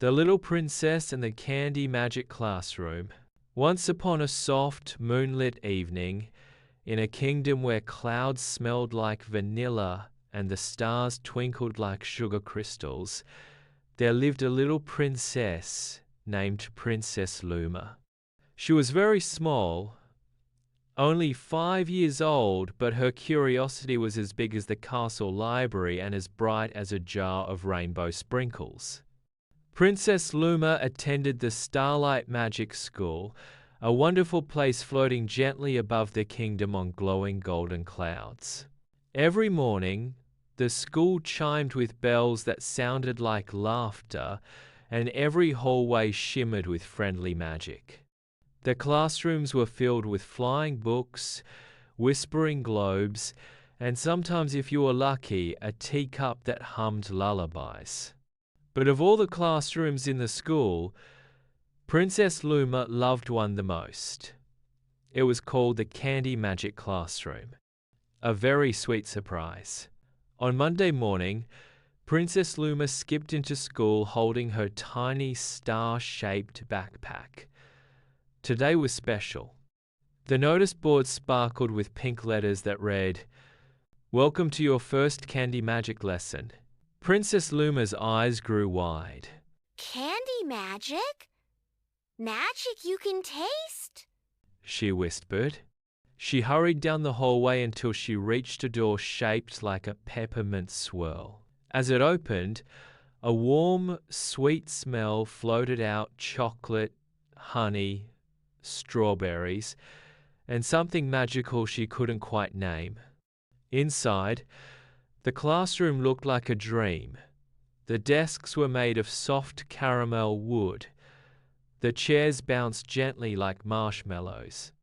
The Little Princess and the Candy Magic Classroom. Once upon a soft, moonlit evening, in a kingdom where clouds smelled like vanilla and the stars twinkled like sugar crystals, there lived a little princess named Princess Luma. She was very small, only 5 years old, but her curiosity was as big as the castle library and as bright as a jar of rainbow sprinkles. Princess Luma attended the Starlight Magic School, a wonderful place floating gently above the kingdom on glowing golden clouds. Every morning, the school chimed with bells that sounded like laughter, and every hallway shimmered with friendly magic. The classrooms were filled with flying books, whispering globes, and sometimes, if you were lucky, a teacup that hummed lullabies. But of all the classrooms in the school, Princess Luma loved one the most. It was called the Candy Magic Classroom. A very sweet surprise. On Monday morning, Princess Luma skipped into school holding her tiny star-shaped backpack. Today was special. The notice board sparkled with pink letters that read, "Welcome to your first Candy Magic lesson." Princess Luma's eyes grew wide. Candy magic? Magic you can taste? She whispered. She hurried down the hallway until she reached a door shaped like a peppermint swirl. As it opened, a warm, sweet smell floated out: chocolate, honey, strawberries, and something magical she couldn't quite name. Inside, the classroom looked like a dream. The desks were made of soft caramel wood. The chairs bounced gently like marshmallows.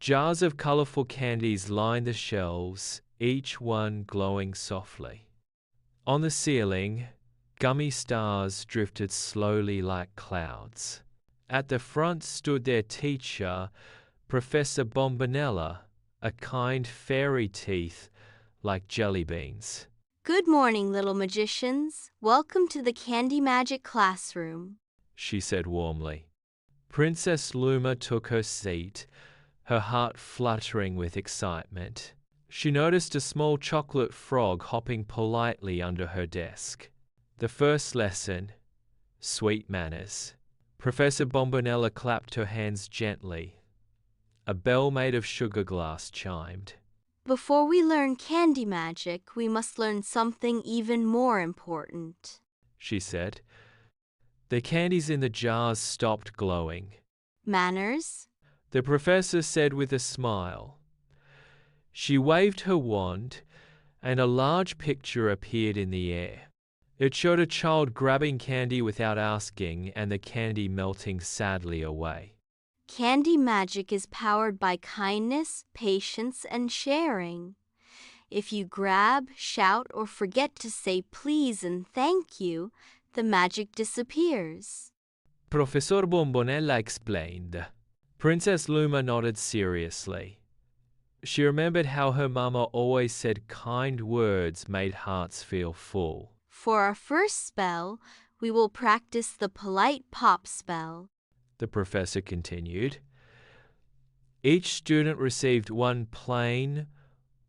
Jars of colorful candies lined the shelves, each one glowing softly. On the ceiling, gummy stars drifted slowly like clouds. At the front stood their teacher, Professor Bombonella, a kind fairy teeth like jelly beans. Good morning, little magicians. Welcome to the Candy Magic Classroom, she said warmly. Princess Luma took her seat, her heart fluttering with excitement. She noticed a small chocolate frog hopping politely under her desk. The first lesson, sweet manners. Professor Bombonella clapped her hands gently. A bell made of sugar glass chimed. Before we learn candy magic, we must learn something even more important, she said. The candies in the jars stopped glowing. Manners? The professor said with a smile. She waved her wand, and a large picture appeared in the air. It showed a child grabbing candy without asking, and the candy melting sadly away. Candy magic is powered by kindness, patience, and sharing. If you grab, shout, or forget to say please and thank you, the magic disappears. Professor Bombonella explained. Princess Luma nodded seriously. She remembered how her mama always said kind words made hearts feel full. For our first spell, we will practice the polite pop spell, the professor continued. Each student received one plain,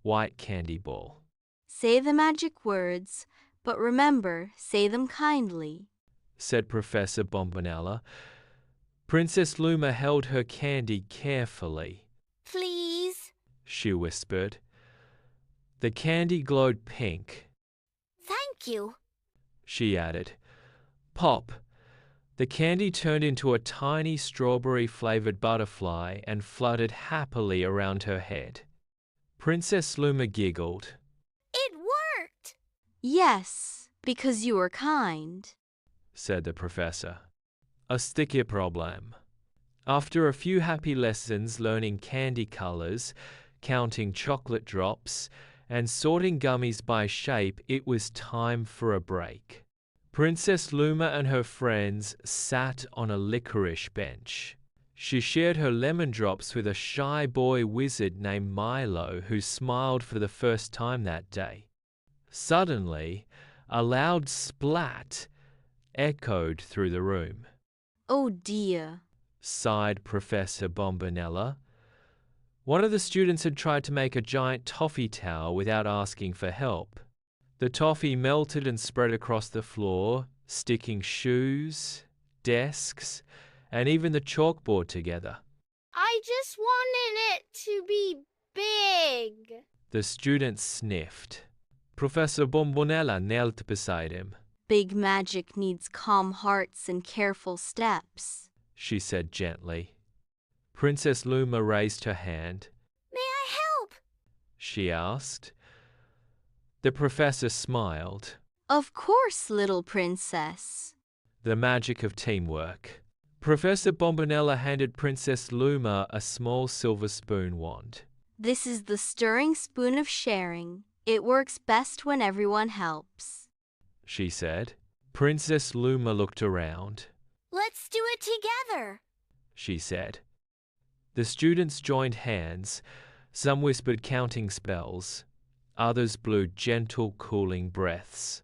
white candy ball. Say the magic words, but remember, say them kindly, said Professor Bombonella. Princess Luma held her candy carefully. Please, she whispered. The candy glowed pink. Thank you, she added. Pop! The candy turned into a tiny strawberry-flavored butterfly and fluttered happily around her head. Princess Luma giggled. It worked! Yes, because you were kind, said the professor. A sticky problem. After a few happy lessons learning candy colors, counting chocolate drops, and sorting gummies by shape, it was time for a break. Princess Luma and her friends sat on a licorice bench. She shared her lemon drops with a shy boy wizard named Milo, who smiled for the first time that day. Suddenly, a loud splat, echoed through the room. Oh dear, Sighed Professor Bombonella. One of the students had tried to make a giant toffee tower without asking for help. The toffee melted and spread across the floor, sticking shoes, desks, and even the chalkboard together. I just wanted it to be big. The student sniffed. Professor Bombonella knelt beside him. big magic needs calm hearts and careful steps, She said gently. Princess Luma raised her hand. May I help? She asked. The professor smiled. Of course, little princess. The magic of teamwork. Professor Bombonella handed Princess Luma a small silver spoon wand. This is the stirring spoon of sharing. It works best when everyone helps, She said. Princess Luma looked around. Let's do it together. She said. The students joined hands. Some whispered counting spells. Others blew gentle, cooling breaths.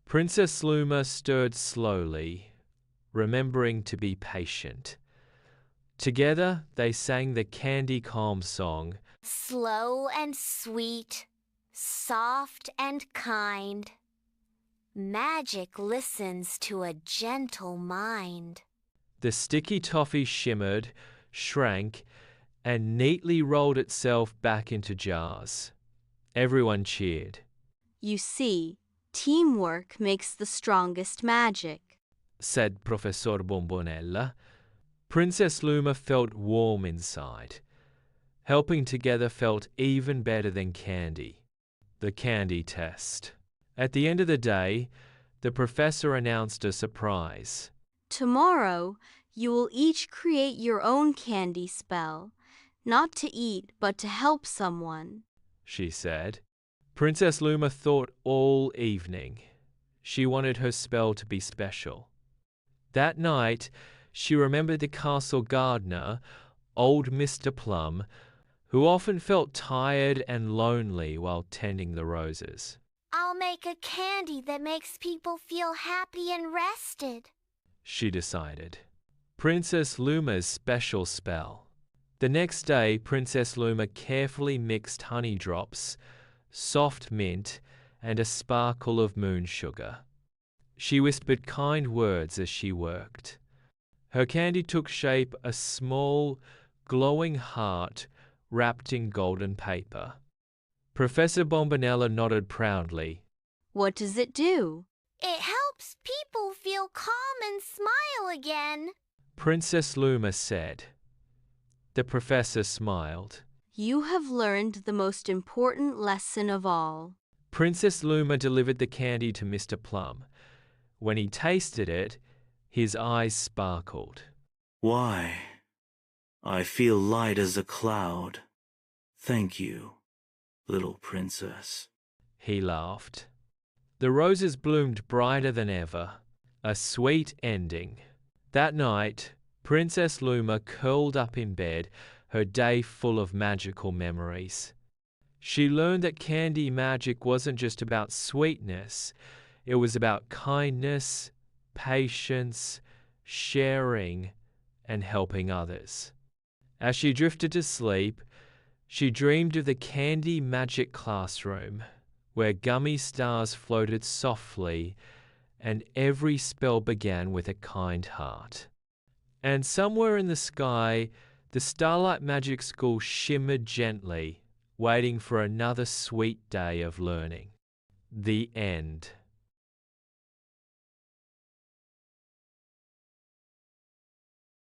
Princess Luma stirred slowly, remembering to be patient. Together, they sang the Candy Calm song. Slow and sweet, soft and kind. Magic listens to a gentle mind. The sticky toffee shimmered, shrank, and neatly rolled itself back into jars. Everyone cheered. You see, teamwork makes the strongest magic, Said Professor Bombonella. Princess Luma felt warm inside. Helping together felt even better than candy. The candy test. At the end of the day, the professor announced a surprise. Tomorrow, you will each create your own candy spell, not to eat but to help someone, She said. Princess Luma thought all evening. She wanted her spell to be special. That night, she remembered the castle gardener, old Mr. Plum, who often felt tired and lonely while tending the roses. I'll make a candy that makes people feel happy and rested. She decided. Princess Luma's special spell. The next day, Princess Luma carefully mixed honey drops, soft mint, and a sparkle of moon sugar. She whispered kind words as she worked. Her candy took shape a small, glowing heart wrapped in golden paper. Professor Bombonella nodded proudly. What does it do? It helps people feel calm and smile again. Princess Luma said. The professor smiled. You have learned the most important lesson of all. Princess Luma delivered the candy to Mr. Plum. When he tasted it, his eyes sparkled. Why, I feel light as a cloud. Thank you, little princess. He laughed. The roses bloomed brighter than ever, a sweet ending. That night, Princess Luma curled up in bed, her day full of magical memories. She learned that candy magic wasn't just about sweetness, it was about kindness, patience, sharing, and helping others. As she drifted to sleep, she dreamed of the candy magic classroom, where gummy stars floated softly and every spell began with a kind heart. And somewhere in the sky, the Starlight Magic School shimmered gently, waiting for another sweet day of learning. The end.